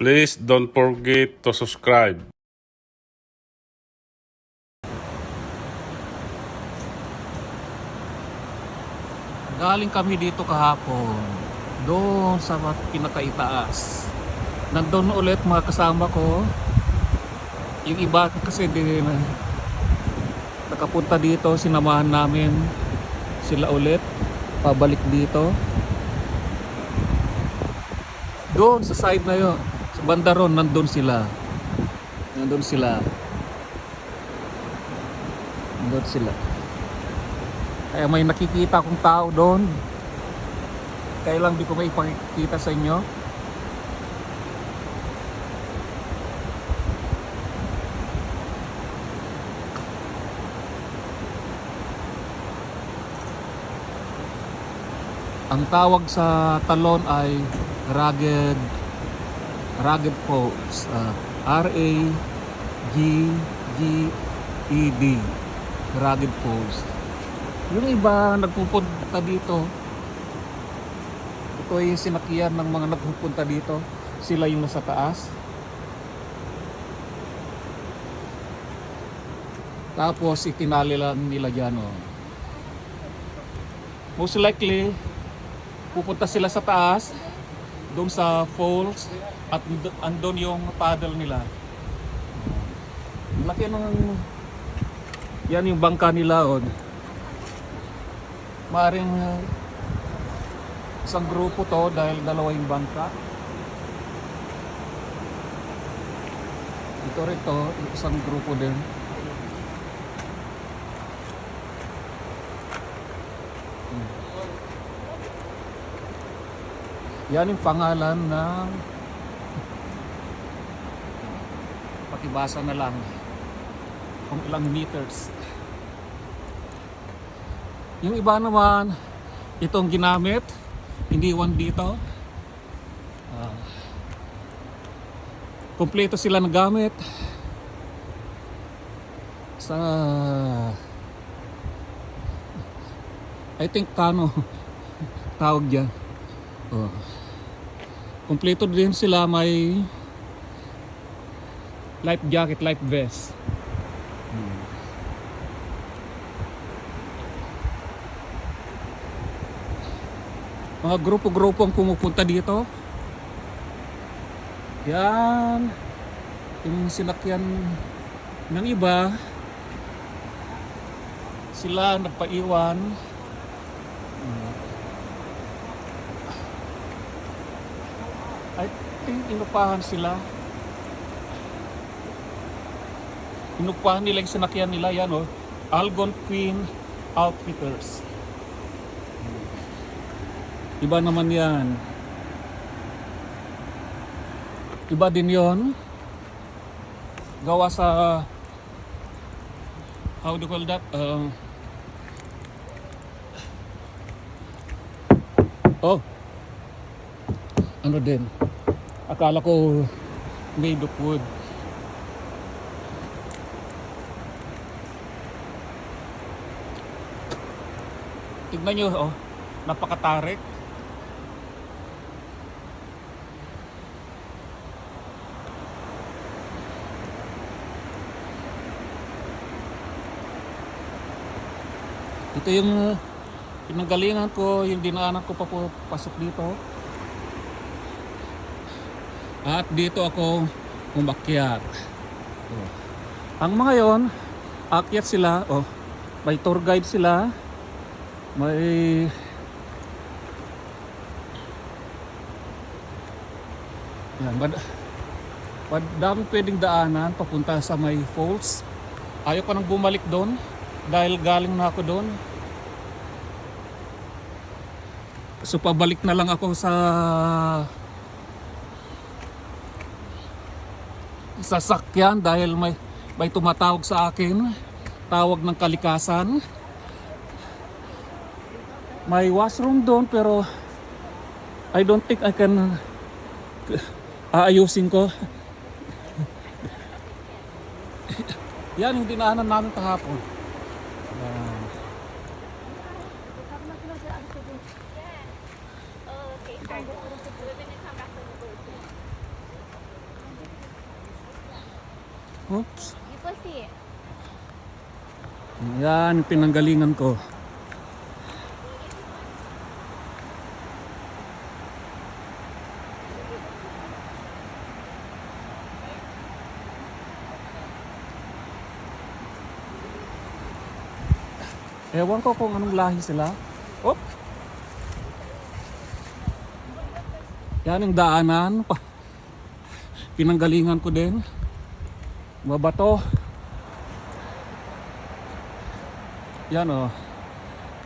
Please don't forget to subscribe. Galing kami dito kahapon, doon sa pinakaitaas. Nandun ulit mga kasama ko. Yung iba kasi din nakapunta dito, sinamahan namin sila ulit pabalik dito. Doon sa side na yun, sa banda ron, nandun sila. Nandun sila. Kaya may nakikita akong tao doon. Kaya lang di ko maipakikita sa inyo. Ang tawag sa talon ay Ragged Falls. R-A-G-G-E-D, Ragged Falls. Yung iba nagpupunta dito, ito ay sinakyan ng mga nagpupunta dito. Sila yung nasa taas. Tapos itinali lang nila dyan, oh. Most likely pupunta sila sa taas, doon sa falls, at andun yung paddle nila. Laki ng yan yung bangka nila, oh. Maaring isang grupo to dahil dalawa yung bangka. Ito rin to, isang grupo din. Yan yung pangalan ng, pakibasa na lang kung ilang meters. Yung iba naman, itong ginamit, iniwan dito. Kompleto sila ng gamit. Sa I think kano tawag dyan. Kompleto din sila, may life jacket, life vest. Mga grupo-grupo ang pumupunta dito. Yan yung sinakyan ng iba, sila nagpaiwan. I think inupahan sila. Inupahan nila yung sinakyan nila. Yan, oh, Algonquin Outfitters. Iba naman yan. Iba din yon. Gawa sa how do you call that? Ano din? Akala ko made of wood. Tignan nyo, oh, napakatarik. Ito yung pinanggalingan ko, yung dinaanan ko pasok dito. At dito ako umakyat. Ang mga yon, akyat sila, oh, may tour guide sila. May yan, daming pwedeng daanan papunta sa may falls. Ayaw ko nang bumalik doon dahil galing na ako doon. So pabalik na lang ako sa sasakyan dahil may tumatawag sa akin, tawag ng kalikasan. May washroom doon pero I don't think I can aayusin ko. Yan yung dinaanan namin kahapon. Oops. You go see. Yan, pinanggalingan ko. Ewan ko kung anong lahi sila. Oh! Yan yung daanan. Pinanggalingan ko din. Mabato. Yan o.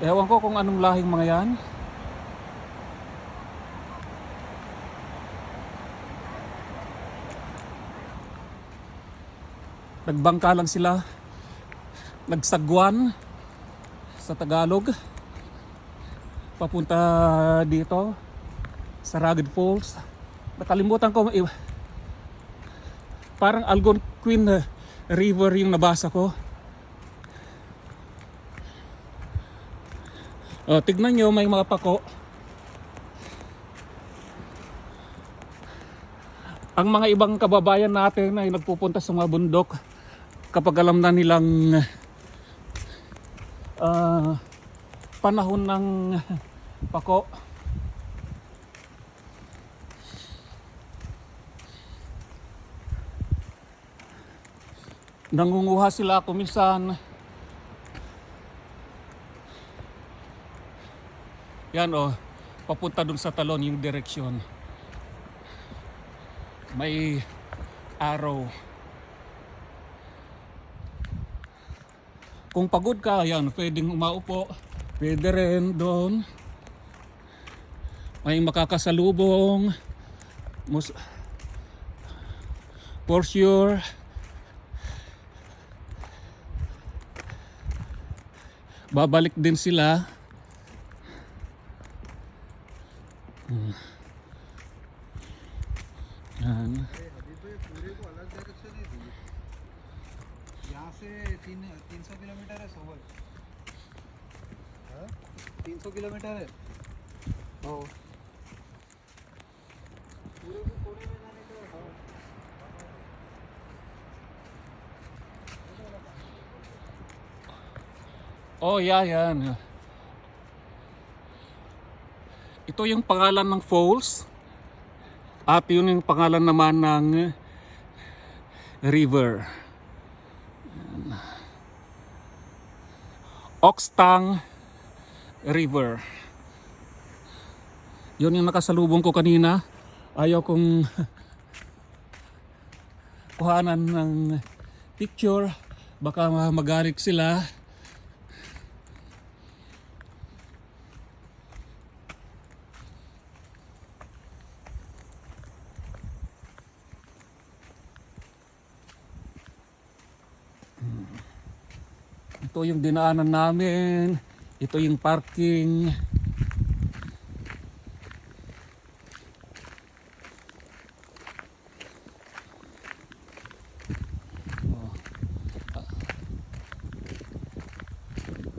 Ewan ko kung anong lahing mga yan. Nagbangka lang sila. Nagsagwan sa Tagalog. Papunta dito sa Rugged Falls. Nakalimutan ko parang Algonquin River yung nabasa ko. Oh, tignan nyo, may mga pako. Ang mga ibang kababayan natin ay nagpupunta sa mga bundok kapag alam na nilang panahon ng pako. Nangunguha sila kuminsan. Yan o, papunta dun sa talon yung direksyon. May arrow. Kung pagod ka, yan, pwedeng umaupo. Pwede rin doon. May makakasalubong. For sure. Babalik din sila. Yan. यहाँ से 300 किलोमीटर है सोबत. 300 किलोमीटर है. Oh. पूरे को कोने में जाने का. Oh, yeah, yan. Ito yung pangalan ng falls. At yun yung pangalan naman ng river. Oxtang River. Yun yung nakasalubong ko kanina. Ayaw kong kuhanan ng picture. Baka magalit sila. Ito yung dinaanan namin. Ito yung parking.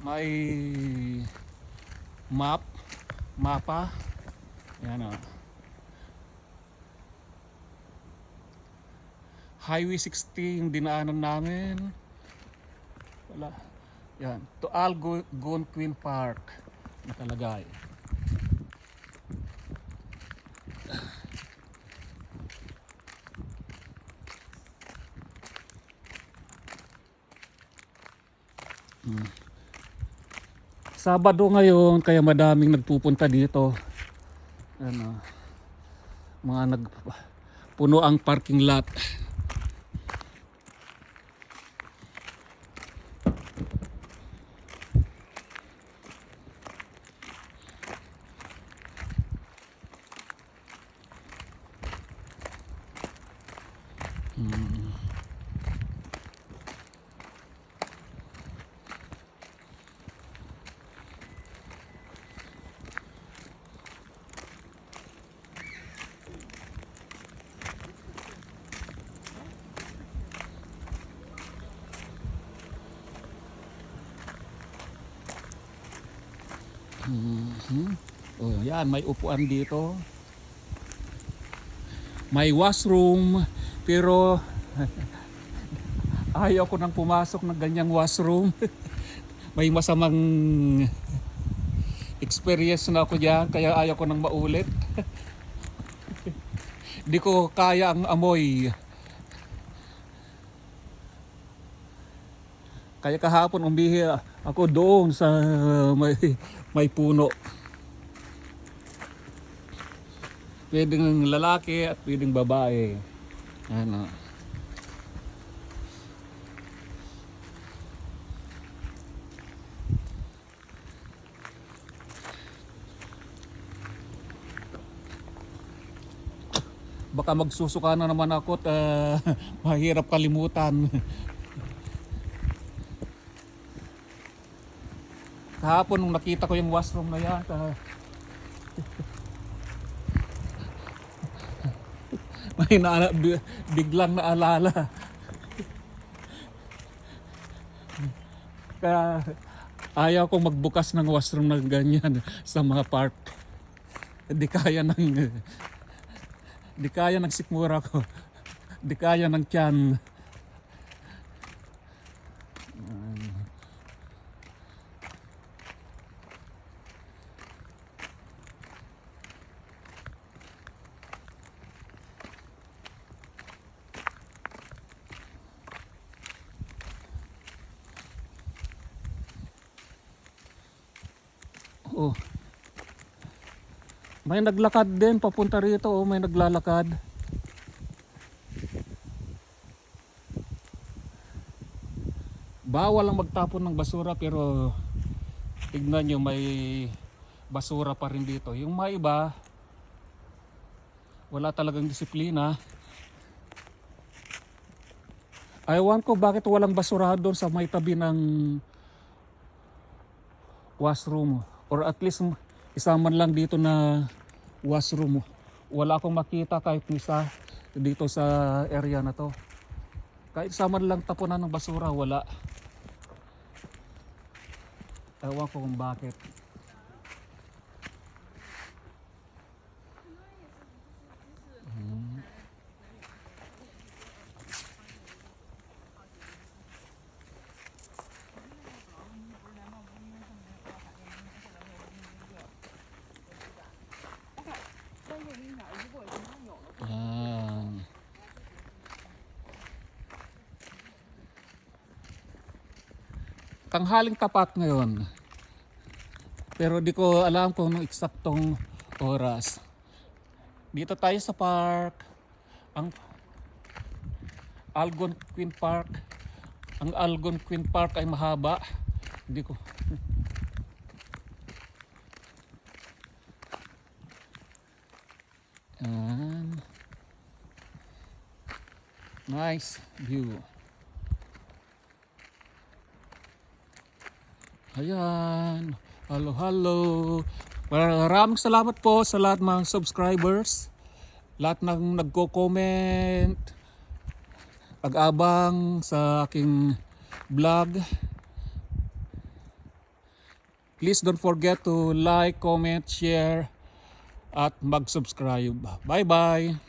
May mapa. Yan o. Highway 60 yung dinaanan namin. Wala. Yan, to Algonquin Park nakalagay. Sabado ngayon kaya madaming nagpupunta dito. Ano, mga puno ang parking lot. Oh, yan, may upuan dito. May washroom, pero Ayaw ko nang pumasok ng ganyang washroom. May masamang experience na ako diyan, kaya ayaw ko nang maulit. Di ko kaya ang amoy. Kaya kahapon umihi ako doon sa may puno. Pwedeng lalaki at pwedeng babae. Ano. Baka magsusuka na naman ako at mahirap kalimutan. Kahapon nung nakita ko yung washroom na yan, may biglang naalala. Kaya ayaw kong magbukas ng washroom na ganyan sa mga park. Di kaya ng sikmura ko. Di kaya ng tiyan. Oh. May naglakad din papunta rito, oh, may naglalakad. Bawal lang magtapon ng basura pero tignan nyo may basura pa rin dito. Yung mga iba wala talagang disiplina. Ewan ko bakit walang basura doon sa may tabi ng washroom, or at least isa man lang dito na washroom. Wala akong makita kahit isa dito sa area na to. Kahit isa man lang tapunan ng basura, wala. Ewan ko kung bakit. Yan. Tanghaling tapat ngayon. Pero di ko alam kung anong eksaktong oras. Dito tayo sa park. Ang Algonquin Park. Ang Algonquin Park ay mahaba. Di ko. And nice view. Ayan. Hello, hello. Maraming salamat po sa lahat mga subscribers. Lahat ng nagko-comment. Ag-abang sa aking vlog. Please don't forget to like, comment, share, at mag-subscribe. Bye-bye!